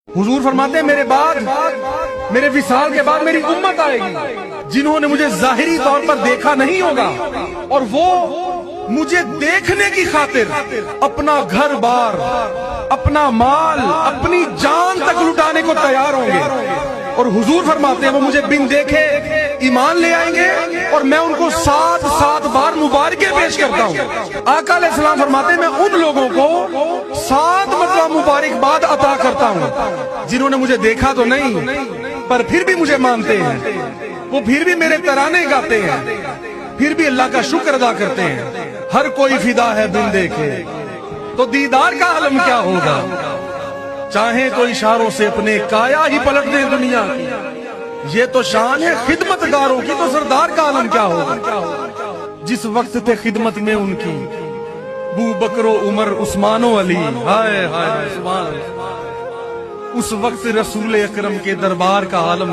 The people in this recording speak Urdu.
حضور فرماتے ہیں میرے بعد میرے وصال کے بعد میری امت آئے گی جنہوں نے مجھے ظاہری طور پر دیکھا نہیں ہوگا اور وہ مجھے دیکھنے کی خاطر اپنا گھر بار اپنا مال اپنی جان تک لٹانے کو تیار ہوں گے اور حضور فرماتے ہیں وہ مجھے بن دیکھے ایمان لے آئیں گے اور میں ان کو 7 بار مبارکیں پیش کرتا ہوں۔ آقا علیہ السلام فرماتے ہیں میں ان لوگوں کو 7 مرتبہ مبارکباد عطا کرتا ہوں جنہوں نے مجھے دیکھا تو نہیں پر پھر بھی مجھے مانتے ہیں، وہ پھر بھی میرے ترانے گاتے ہیں، پھر بھی اللہ کا شکر ادا کرتے ہیں۔ ہر کوئی فدا ہے بن دیکھے تو دیدار کا عالم کیا ہوگا، چاہیں تو اشاروں سے اپنے کایا ہی پلٹ دیں دنیا کی، یہ تو شان ہے خدمت گاروں کی تو سردار کا عالم کیا ہوگا۔ جس وقت تھے خدمت میں ان کی ابو بکر و عمر عثمان و علی، ہائے ہائے سبحان اللہ، اس وقت رسول اکرم کے دربار کا عالم